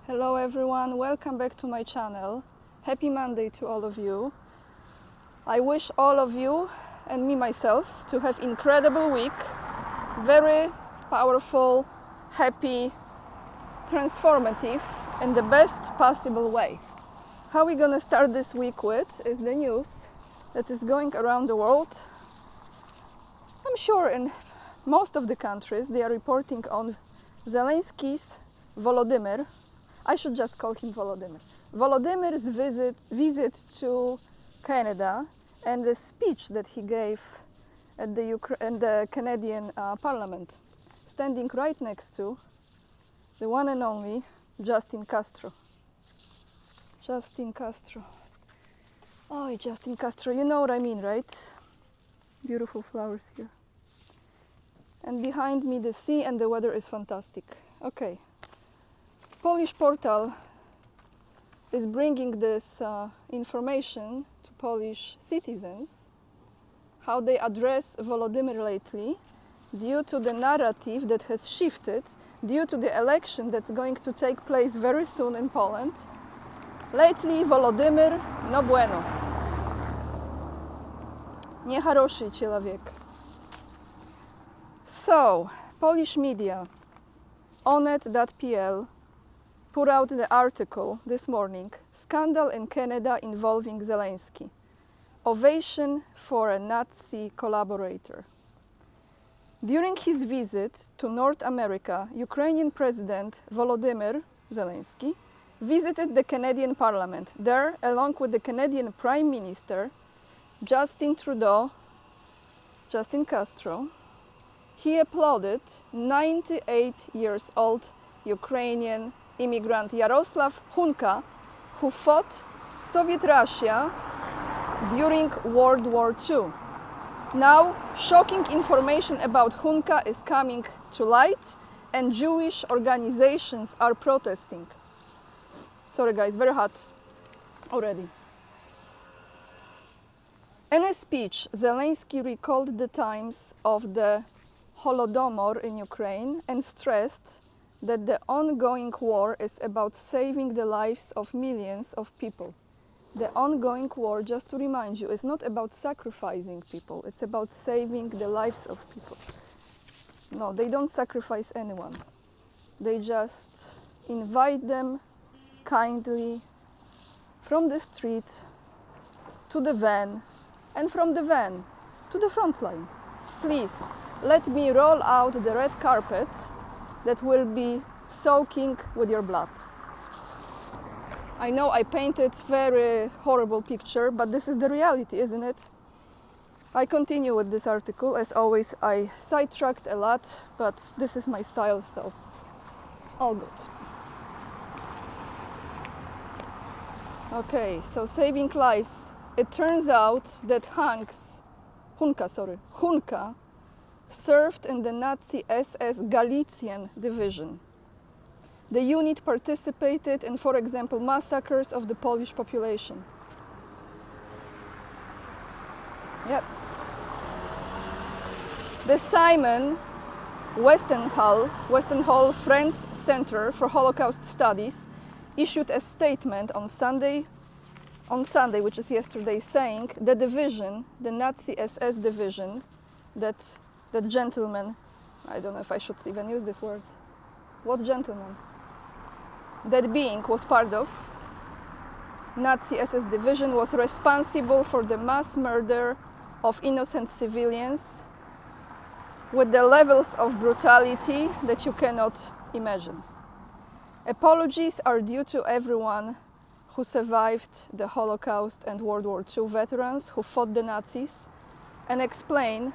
Hello everyone, welcome back to my channel. Happy Monday to all of you. I wish all of you and me myself to have incredible week, very powerful, happy, transformative in the best possible way. How we're gonna start this week with is the news that is going around the world. I'm sure in most of the countries they are reporting on Zelensky's Volodymyr. I should just call him Volodymyr. Volodymyr's visit to Canada and the speech that he gave at the Canadian Parliament, standing right next to the one and only Justin Castro. Justin Castro. Oh, Justin Castro, you know what I mean, right? Beautiful flowers here. And behind me the sea and the weather is fantastic. Okay. Polish portal is bringing this information to Polish citizens, how they address Volodymyr lately, due to the narrative that has shifted, due to the election that's going to take place very soon in Poland. Lately, Volodymyr no bueno. Niehoroszy человек. So, Polish media, onet.pl, put out the article this morning, Scandal in Canada involving Zelensky. Ovation for a Nazi collaborator. During his visit to North America, Ukrainian President Volodymyr Zelensky visited the Canadian Parliament. There, along with the Canadian Prime Minister Justin Castro, he applauded 98-year-old Ukrainian immigrant Yaroslav Hunka, who fought Soviet Russia during World War II. Now, shocking information about Hunka is coming to light and Jewish organizations are protesting. Sorry guys, very hot already. In a speech, Zelensky recalled the times of the Holodomor in Ukraine and stressed that the ongoing war is about saving the lives of millions of people. The ongoing war, just to remind you, is not about sacrificing people, it's about saving the lives of people. No, they don't sacrifice anyone. They just invite them kindly from the street to the van, and from the van to the front line. Please, let me roll out the red carpet that will be soaking with your blood. I know I painted very horrible picture, but this is the reality, isn't it? I continue with this article. As always, I sidetracked a lot, but this is my style, so all good. Okay, so saving lives. It turns out that Hunka served in the Nazi SS Galician division. The unit participated in, for example, massacres of the Polish population. Yep. The Simon Westenhall Friends Center for Holocaust Studies issued a statement on Sunday, which is yesterday, saying the division, the Nazi SS division, that gentleman, I don't know if I should even use this word. What gentleman? That being was part of Nazi SS division, was responsible for the mass murder of innocent civilians with the levels of brutality that you cannot imagine. Apologies are due to everyone who survived the Holocaust and World War II veterans who fought the Nazis, and explain.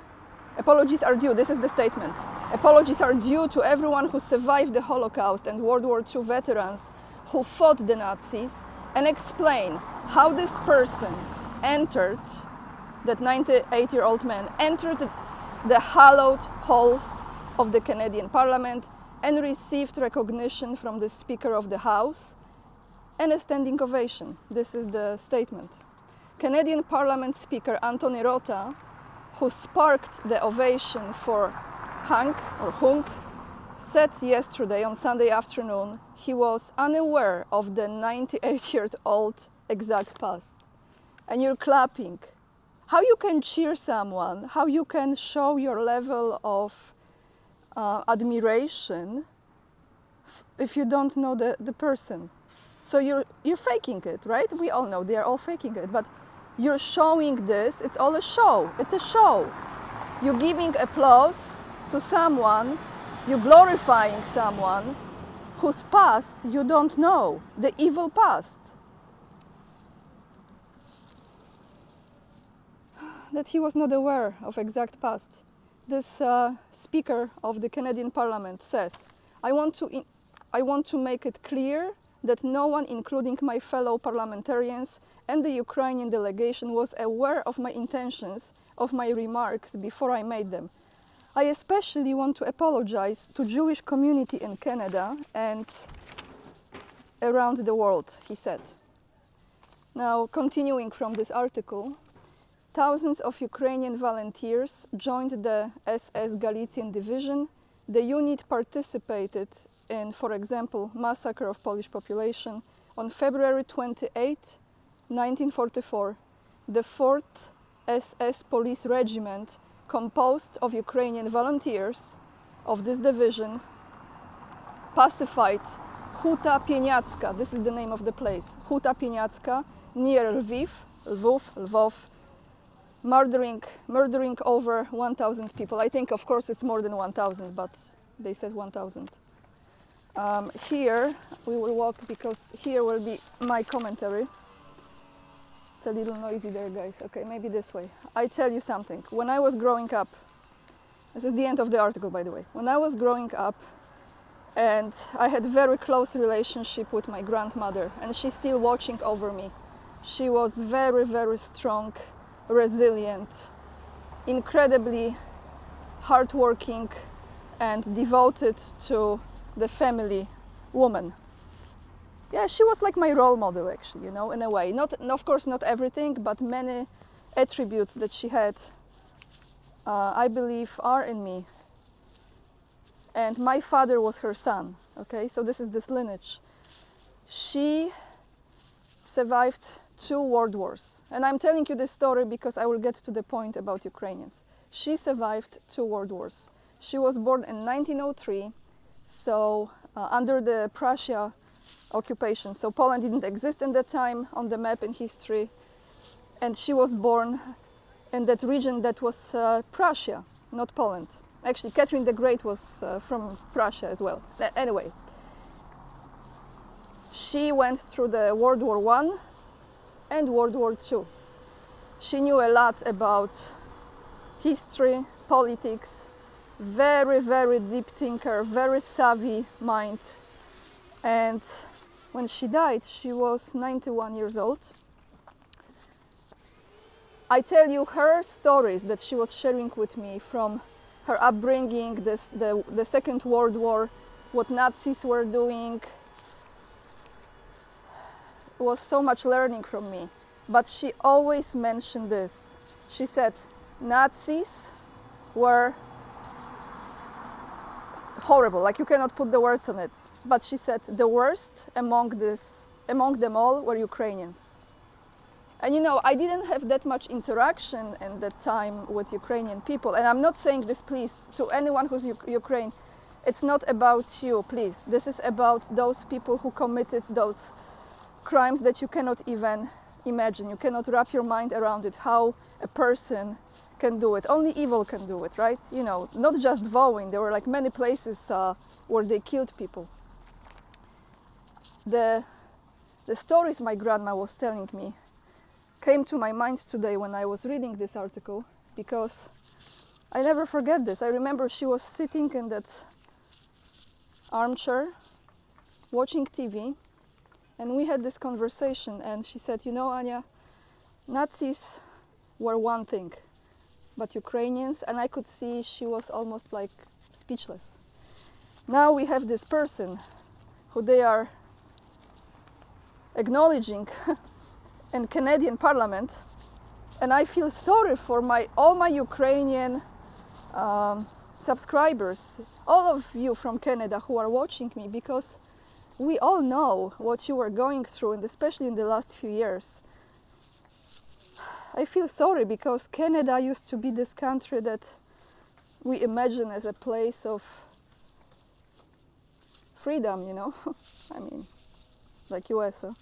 Apologies are due, this is the statement. Apologies are due to everyone who survived the Holocaust and World War II veterans who fought the Nazis, and explain how this person entered, that 98-year-old man, entered the hallowed halls of the Canadian Parliament and received recognition from the Speaker of the House and a standing ovation. This is the statement. Canadian Parliament Speaker Anthony Rota, who sparked the ovation for Hunk, said yesterday on Sunday afternoon he was unaware of the 98-year-old exact past. And you're clapping. How you can cheer someone, how you can show your level of admiration if you don't know the person. So you're faking it, right? We all know they are all faking it, but you're showing this, it's all a show. It's a show. You're giving applause to someone, you're glorifying someone whose past you don't know, the evil past. That he was not aware of exact past. This Speaker of the Canadian Parliament says, I want to make it clear that no one, including my fellow parliamentarians and the Ukrainian delegation, was aware of my intentions, of my remarks before I made them. I especially want to apologize to Jewish community in Canada and around the world, he said. Now, continuing from this article, thousands of Ukrainian volunteers joined the SS Galician Division. The unit participated in, for example, massacre of Polish population on February 28, 1944. The 4th SS Police Regiment, composed of Ukrainian volunteers of this division, pacified Huta Pieniacka, this is the name of the place, Huta Pieniacka, near Lvov, murdering over 1,000 people. I think, of course, it's more than 1,000, but they said 1,000. Here we will walk because here will be my commentary. It's a little noisy there, guys. Okay, maybe this way. I tell you something. When I was growing up, this is the end of the article, by the way. When I was growing up, and I had a very close relationship with my grandmother, and she's still watching over me. She was very, very strong, resilient, incredibly hardworking, and devoted to the family woman. Yeah, she was like my role model, actually, you know, in a way. Not, of course, not everything, but many attributes that she had, I believe, are in me. And my father was her son, okay? So this is this lineage. She survived 2 world wars. And I'm telling you this story because I will get to the point about Ukrainians. She survived 2 world wars. She was born in 1903, so under the Prussia occupation. So Poland didn't exist in that time on the map in history. And she was born in that region that was Prussia, not Poland. Actually, Catherine the Great was from Prussia as well. Anyway, she went through the World War I and World War II. She knew a lot about history, politics, very, very deep thinker, very savvy mind. And when she died, she was 91 years old. I tell you her stories that she was sharing with me from her upbringing, the Second World War, what Nazis were doing. It was so much learning from me. But she always mentioned this. She said, Nazis were horrible, like you cannot put the words on it. But she said the worst among them all were Ukrainians. And you know, I didn't have that much interaction in that time with Ukrainian people. And I'm not saying this, please, to anyone who's Ukraine. It's not about you, please. This is about those people who committed those crimes that you cannot even imagine. You cannot wrap your mind around it, how a person can do it. Only evil can do it, right? You know, not just Wołyń. There were like many places where they killed people. The stories my grandma was telling me came to my mind today when I was reading this article, because I never forget this. I remember she was sitting in that armchair watching TV, and we had this conversation, and she said, you know, Anya, Nazis were one thing, but Ukrainians, and I could see she was almost like speechless. Now we have this person who they are acknowledging in Canadian Parliament, and I feel sorry for all my Ukrainian subscribers, all of you from Canada who are watching me, because we all know what you are going through, and especially in the last few years. I feel sorry because Canada used to be this country that we imagine as a place of freedom, you know. I mean, like US. Huh?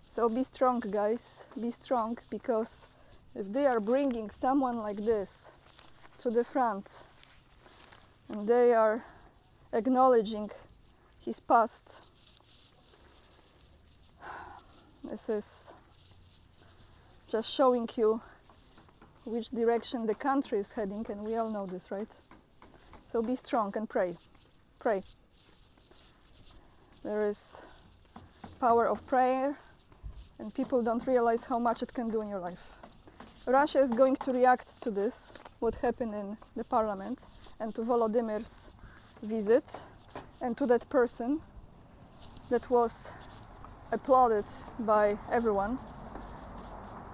So be strong, guys. Be strong, because if they are bringing someone like this to the front and they are acknowledging his past, this is just showing you which direction the country is heading, and we all know this, right? So be strong and pray. Pray. There is power of prayer, and people don't realize how much it can do in your life. Russia is going to react to this, what happened in the parliament, and to Volodymyr's visit, and to that person that was applauded by everyone.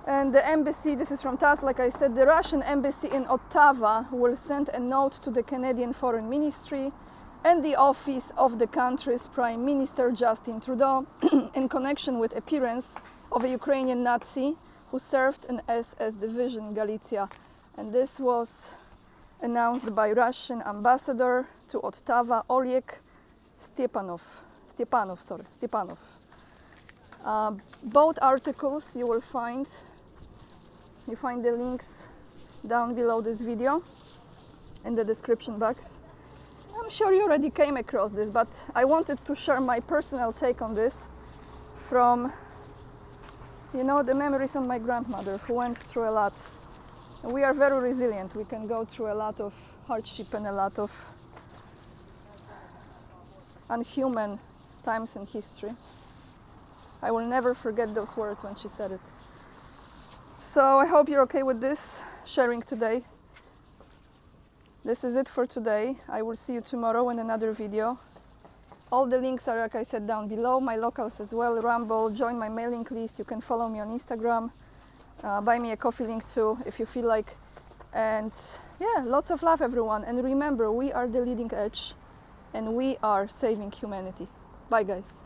And the embassy, this is from TASS, like I said, the Russian embassy in Ottawa will send a note to the Canadian Foreign Ministry and the office of the country's Prime Minister Justin Trudeau in connection with appearance of a Ukrainian Nazi who served in SS Division Galicia. And this was announced by Russian ambassador to Ottawa, Oleg Stepanov. Both articles you will find the links down below this video in the description box. I'm sure you already came across this, but I wanted to share my personal take on this from, you know, the memories of my grandmother, who went through a lot. We are very resilient. We can go through a lot of hardship and a lot of unhuman times in history. I will never forget those words when she said it. So I hope you're okay with this sharing today. This is it for today. I will see you tomorrow in another video. All the links are, like I said, down below. My locals as well, Rumble, join my mailing list. You can follow me on Instagram. Buy me a coffee link too, if you feel like. And yeah, lots of love, everyone. And remember, we are the leading edge, and we are saving humanity. Bye, guys.